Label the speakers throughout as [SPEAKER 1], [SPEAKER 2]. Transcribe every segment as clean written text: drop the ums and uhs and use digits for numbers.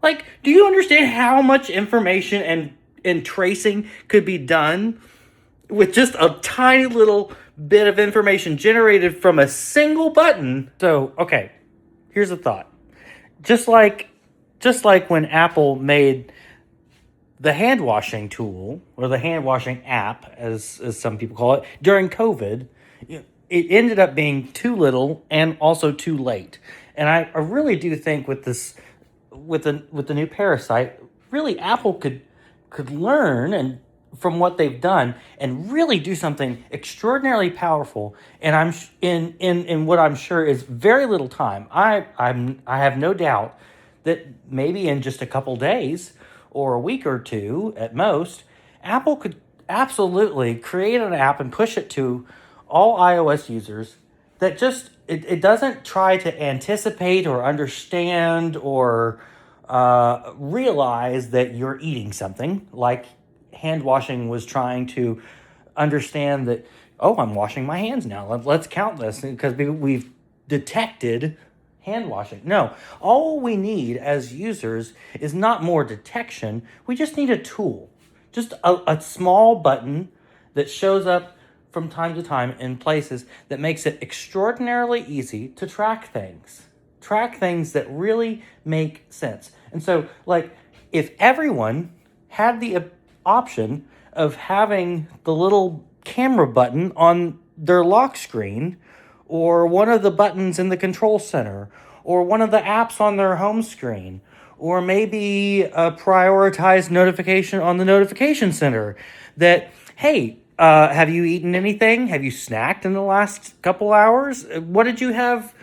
[SPEAKER 1] Like, do you understand how much information and tracing could be done with just a tiny little bit of information generated from a single button? So, okay, here's a thought. Just like when Apple made the hand washing tool, or the hand washing app, as some people call it, during COVID, it ended up being too little and also too late. And I really do think with this, with the new parasite, really Apple could learn and from what they've done and really do something extraordinarily powerful. And I'm in what I'm sure is very little time. I have no doubt that maybe in just a couple days or a week or two at most, Apple could absolutely create an app and push it to all iOS users that just it doesn't try to anticipate or understand or realize that you're eating something, like hand washing was trying to understand that, oh, I'm washing my hands now. Let's count this because we've detected hand washing. No, all we need as users is not more detection. We just need a tool, just a small button that shows up from time to time in places that makes it extraordinarily easy to track things that really make sense. And so, like, if everyone had the option of having the little camera button on their lock screen, or one of the buttons in the control center, or one of the apps on their home screen, or maybe a prioritized notification on the notification center that, hey, have you eaten anything? Have you snacked in the last couple hours? What did you have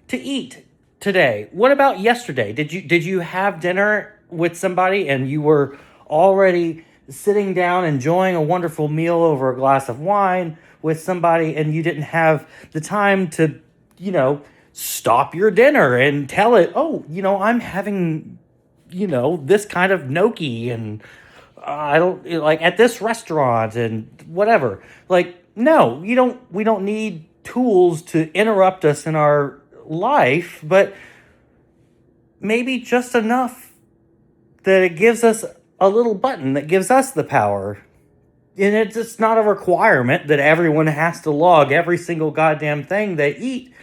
[SPEAKER 1] to eat today? What about yesterday? Did you have dinner with somebody and you were already sitting down enjoying a wonderful meal over a glass of wine with somebody, and you didn't have the time to, stop your dinner and tell it, oh, I'm having, this kind of gnocchi, and I don't like at this restaurant and whatever. Like, no, we don't need tools to interrupt us in our life, but maybe just enough that it gives us a little button that gives us the power. And it's not a requirement that everyone has to log every single goddamn thing they eat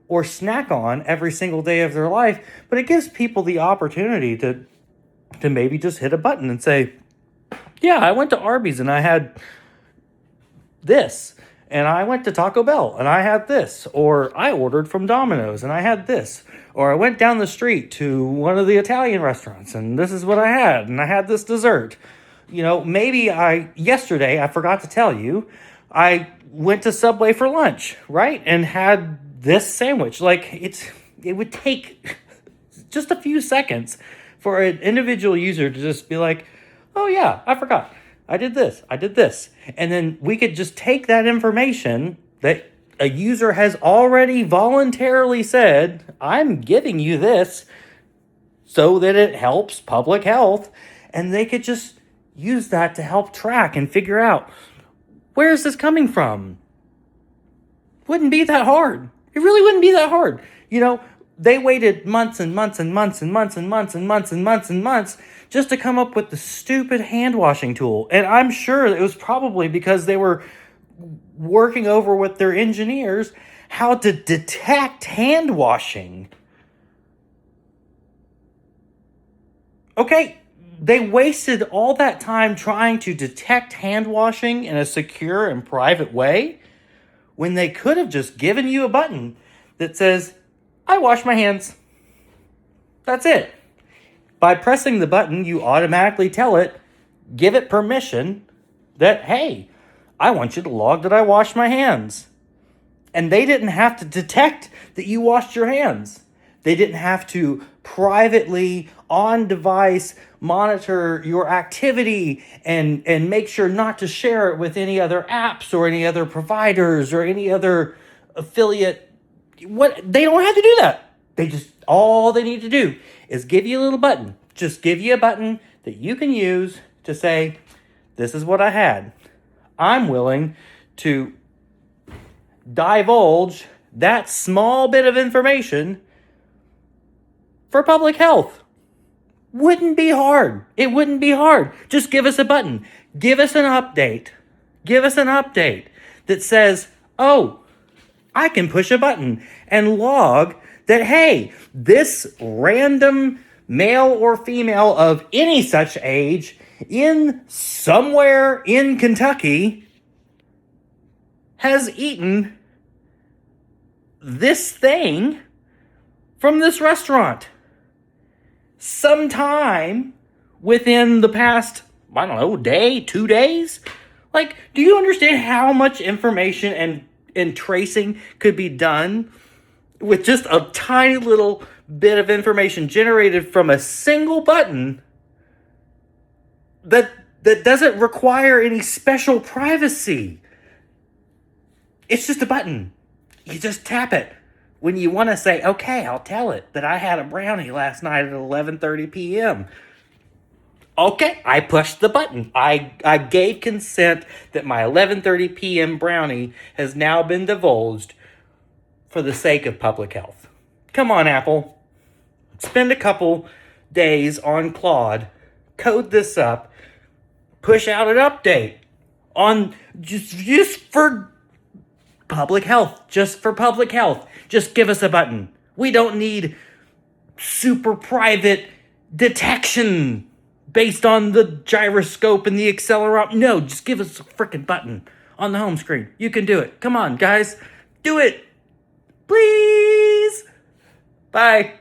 [SPEAKER 1] or snack on every single day of their life, but it gives people the opportunity to maybe just hit a button and say, yeah, I went to Arby's and I had this, and I went to Taco Bell and I had this, or I ordered from Domino's and I had this, or I went down the street to one of the Italian restaurants and this is what I had, and I had this dessert. Maybe yesterday, I forgot to tell you, I went to Subway for lunch, right? And had this sandwich. Like, it would take just a few seconds for an individual user to just be like, oh yeah, I forgot. I did this. And then we could just take that information that a user has already voluntarily said, I'm giving you this so that it helps public health. And they could just use that to help track and figure out, where is this coming from? Wouldn't be that hard. It really wouldn't be that hard. They waited months and months and months and months and months and months and months and months just to come up with the stupid hand washing tool. And I'm sure it was probably because they were working over with their engineers how to detect hand washing. Okay, they wasted all that time trying to detect hand washing in a secure and private way when they could have just given you a button that says, I wash my hands. That's it. By pressing the button, you automatically tell it, give it permission that, hey, I want you to log that I wash my hands. And they didn't have to detect that you washed your hands. They didn't have to privately, on device, monitor your activity and make sure not to share it with any other apps or any other providers or any other affiliate. They don't have to do that. All they need to do is give you a little button. Just give you a button that you can use to say, this is what I had. I'm willing to divulge that small bit of information for public health. Wouldn't be hard. It wouldn't be hard. Just give us a button. Give us an update. Give us an update that says, oh, I can push a button and log that, hey, this random male or female of any such age in somewhere in Kentucky has eaten this thing from this restaurant sometime within the past, I don't know, day, 2 days. Like, do you understand how much information and tracing could be done with just a tiny little bit of information generated from a single button that doesn't require any special privacy? It's just a button. You just tap it when you want to say, okay, I'll tell it that I had a brownie last night at 11:30 p.m. Okay, I pushed the button. I gave consent that my 11:30 p.m. brownie has now been divulged for the sake of public health. Come on, Apple. Spend a couple days on Claude, code this up, push out an update on just for public health. Just for public health. Just give us a button. We don't need super private detection based on the gyroscope and the accelerometer. No, just give us a freaking button on the home screen. You can do it. Come on, guys. Do it. Please. Bye.